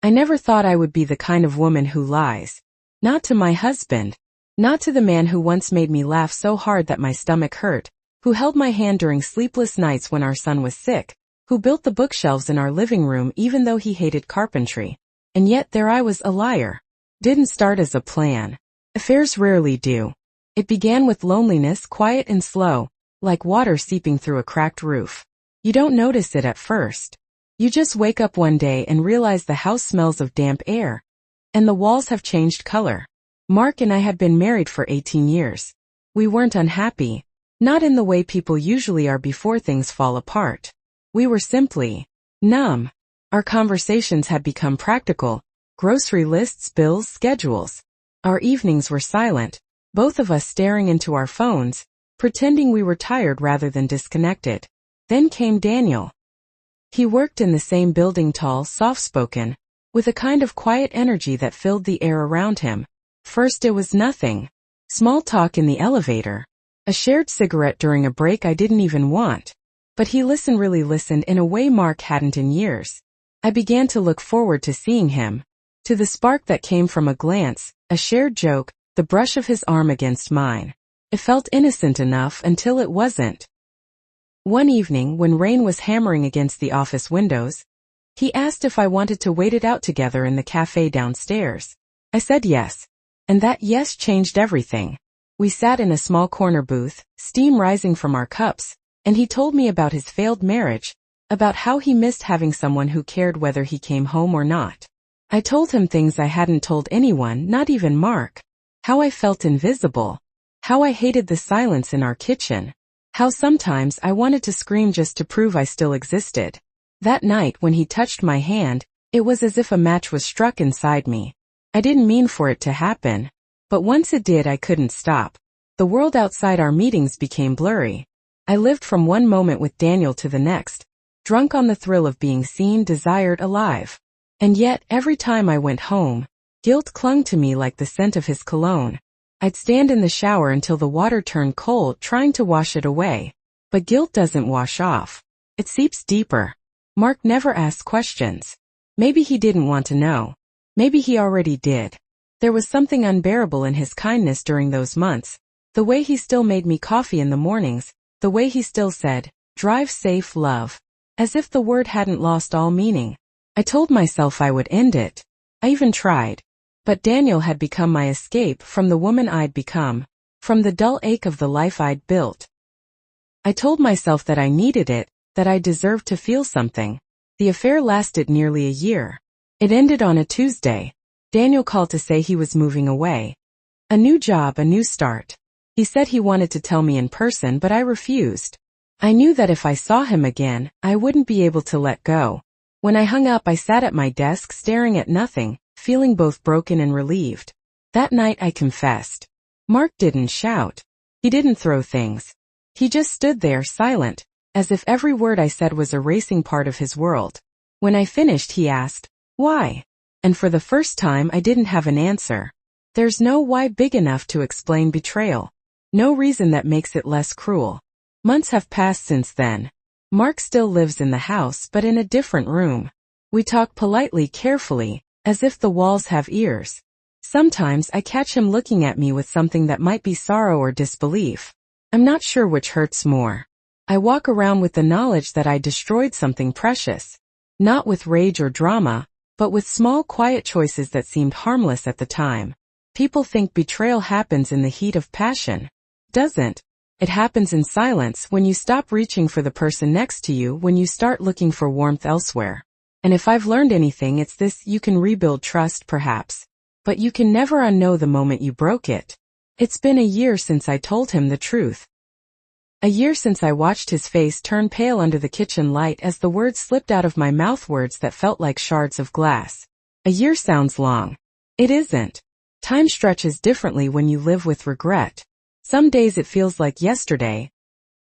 I never thought I would be the kind of woman who lies. Not to my husband. Not to the man who once made me laugh so hard that my stomach hurt, who held my hand during sleepless nights when our son was sick, who built the bookshelves in our living room even though he hated carpentry. And yet there I was, a liar. Didn't start as a plan. Affairs rarely do. It began with loneliness, quiet and slow, like water seeping through a cracked roof. You don't notice it at first. You just wake up one day and realize the house smells of damp air, and the walls have changed color. Mark and I had been married for 18 years. We weren't unhappy, not in the way people usually are before things fall apart. We were simply numb. Our conversations had become practical, grocery lists, bills, schedules. Our evenings were silent, both of us staring into our phones, pretending we were tired rather than disconnected. Then came Daniel. He worked in the same building, tall, soft-spoken, with a kind of quiet energy that filled the air around him. First it was nothing. Small talk in the elevator. A shared cigarette during a break I didn't even want. But he really listened in a way Mark hadn't in years. I began to look forward to seeing him. To the spark that came from a glance, a shared joke, the brush of his arm against mine. It felt innocent enough until it wasn't. One evening, when rain was hammering against the office windows, he asked if I wanted to wait it out together in the cafe downstairs. I said yes. And that yes changed everything. We sat in a small corner booth, steam rising from our cups, and he told me about his failed marriage, about how he missed having someone who cared whether he came home or not. I told him things I hadn't told anyone, not even Mark. How I felt invisible. How I hated the silence in our kitchen. How sometimes I wanted to scream just to prove I still existed. That night when he touched my hand, it was as if a match was struck inside me. I didn't mean for it to happen. But once it did, I couldn't stop. The world outside our meetings became blurry. I lived from one moment with Daniel to the next, drunk on the thrill of being seen, desired, alive. And yet, every time I went home, guilt clung to me like the scent of his cologne. I'd stand in the shower until the water turned cold, trying to wash it away. But guilt doesn't wash off. It seeps deeper. Mark never asked questions. Maybe he didn't want to know. Maybe he already did. There was something unbearable in his kindness during those months. The way he still made me coffee in the mornings. The way he still said, "Drive safe, love." As if the word hadn't lost all meaning. I told myself I would end it. I even tried. But Daniel had become my escape from the woman I'd become, from the dull ache of the life I'd built. I told myself that I needed it, that I deserved to feel something. The affair lasted nearly a year. It ended on a Tuesday. Daniel called to say he was moving away. A new job, a new start. He said he wanted to tell me in person, but I refused. I knew that if I saw him again, I wouldn't be able to let go. When I hung up, I sat at my desk staring at nothing, feeling both broken and relieved. That night I confessed. Mark didn't shout. He didn't throw things. He just stood there silent, as if every word I said was erasing part of his world. When I finished, he asked, "Why?" And for the first time I didn't have an answer. There's no why big enough to explain betrayal. No reason that makes it less cruel. Months have passed since then. Mark still lives in the house, but in a different room. We talk politely, carefully, as if the walls have ears. Sometimes I catch him looking at me with something that might be sorrow or disbelief. I'm not sure which hurts more. I walk around with the knowledge that I destroyed something precious. Not with rage or drama, but with small, quiet choices that seemed harmless at the time. People think betrayal happens in the heat of passion. Doesn't. It happens in silence, when you stop reaching for the person next to you, when you start looking for warmth elsewhere. And if I've learned anything, it's this: you can rebuild trust, perhaps. But you can never unknow the moment you broke it. It's been a year since I told him the truth. A year since I watched his face turn pale under the kitchen light as the words slipped out of my mouth, words that felt like shards of glass. A year sounds long. It isn't. Time stretches differently when you live with regret. Some days it feels like yesterday,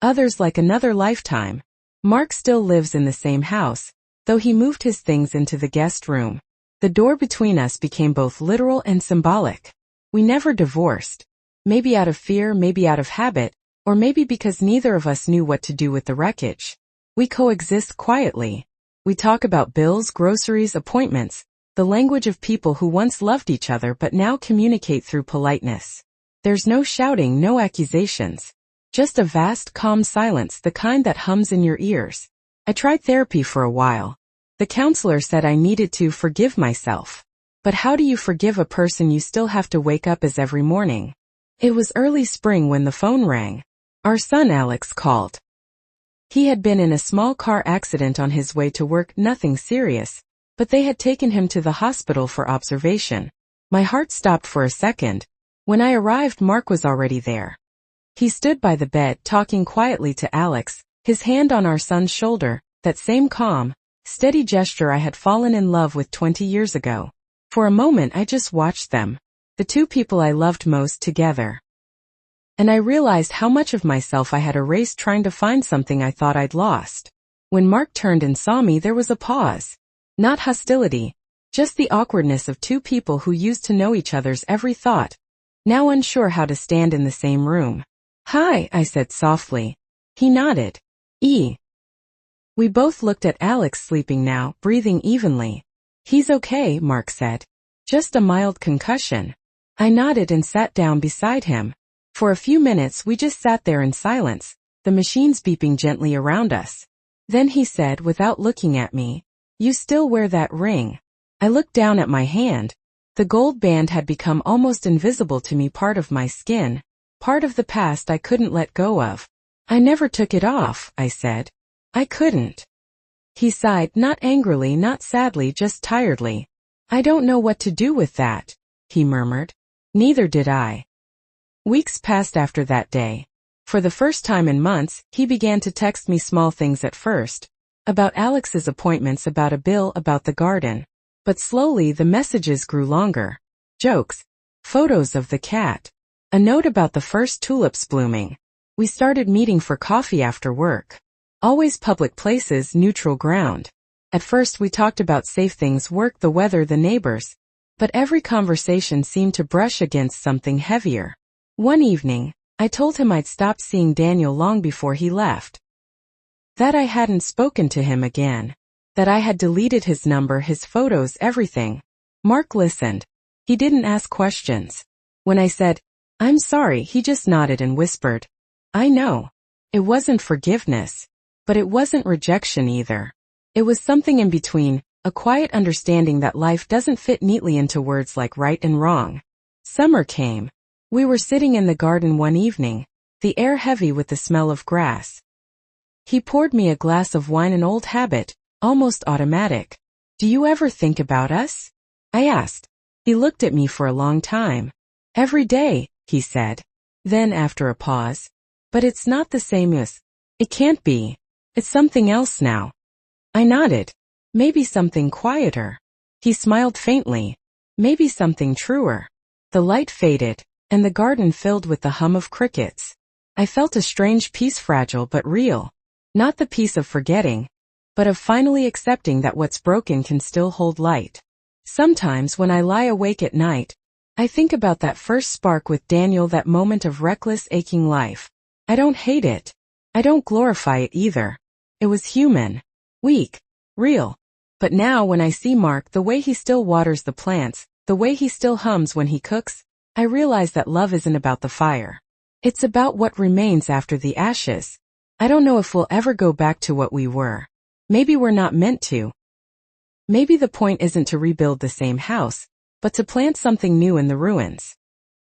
others like another lifetime. Mark still lives in the same house, though he moved his things into the guest room. The door between us became both literal and symbolic. We never divorced. Maybe out of fear, maybe out of habit, or maybe because neither of us knew what to do with the wreckage. We coexist quietly. We talk about bills, groceries, appointments, The language of people who once loved each other but now communicate through politeness. There's no shouting, no accusations. Just a vast, calm silence, the kind that hums in your ears. I tried therapy for a while. The counselor said I needed to forgive myself. But how do you forgive a person you still have to wake up as every morning? It was early spring when the phone rang. Our son Alex called. He had been in a small car accident on his way to work, nothing serious, but they had taken him to the hospital for observation. My heart stopped for a second. When I arrived, Mark was already there. He stood by the bed, talking quietly to Alex, his hand on our son's shoulder, that same calm, steady gesture I had fallen in love with 20 years ago. For a moment I just watched them, the two people I loved most, together. And I realized how much of myself I had erased trying to find something I thought I'd lost. When Mark turned and saw me, there was a pause. Not hostility, just the awkwardness of two people who used to know each other's every thought, now unsure how to stand in the same room. "Hi," I said softly. He nodded. We both looked at Alex, sleeping now, breathing evenly. "He's okay," Mark said. "Just a mild concussion." I nodded and sat down beside him. For a few minutes we just sat there in silence, the machines beeping gently around us. Then he said, without looking at me, "You still wear that ring?" I looked down at my hand. The gold band had become almost invisible to me, part of my skin, part of the past I couldn't let go of. "I never took it off," I said. "I couldn't." He sighed, not angrily, not sadly, just tiredly. "I don't know what to do with that," he murmured. Neither did I. Weeks passed after that day. For the first time in months, he began to text me small things at first. About Alex's appointments, about a bill, about the garden. But slowly the messages grew longer. Jokes. Photos of the cat. A note about the first tulips blooming. We started meeting for coffee after work. Always public places, neutral ground. At first we talked about safe things, work, the weather, the neighbors. But every conversation seemed to brush against something heavier. One evening, I told him I'd stopped seeing Daniel long before he left. That I hadn't spoken to him again. That I had deleted his number, his photos, everything. Mark listened. He didn't ask questions. When I said, "I'm sorry," he just nodded and whispered, "I know." It wasn't forgiveness. But it wasn't rejection either. It was something in between, a quiet understanding that life doesn't fit neatly into words like right and wrong. Summer came. We were sitting in the garden one evening, the air heavy with the smell of grass. He poured me a glass of wine, an old habit, almost automatic. "Do you ever think about us?" I asked. He looked at me for a long time. "Every day," he said. Then, after a pause, "But it's not the same as." "It can't be. It's something else now." I nodded. "Maybe something quieter." He smiled faintly. "Maybe something truer." The light faded, and the garden filled with the hum of crickets. I felt a strange peace, fragile but real. Not the peace of forgetting, but of finally accepting that what's broken can still hold light. Sometimes when I lie awake at night, I think about that first spark with Daniel, that moment of reckless, aching life. I don't hate it. I don't glorify it either. It was human, weak, real. But now when I see Mark, the way he still waters the plants, the way he still hums when he cooks, I realize that love isn't about the fire. It's about what remains after the ashes. I don't know if we'll ever go back to what we were. Maybe we're not meant to. Maybe the point isn't to rebuild the same house, but to plant something new in the ruins.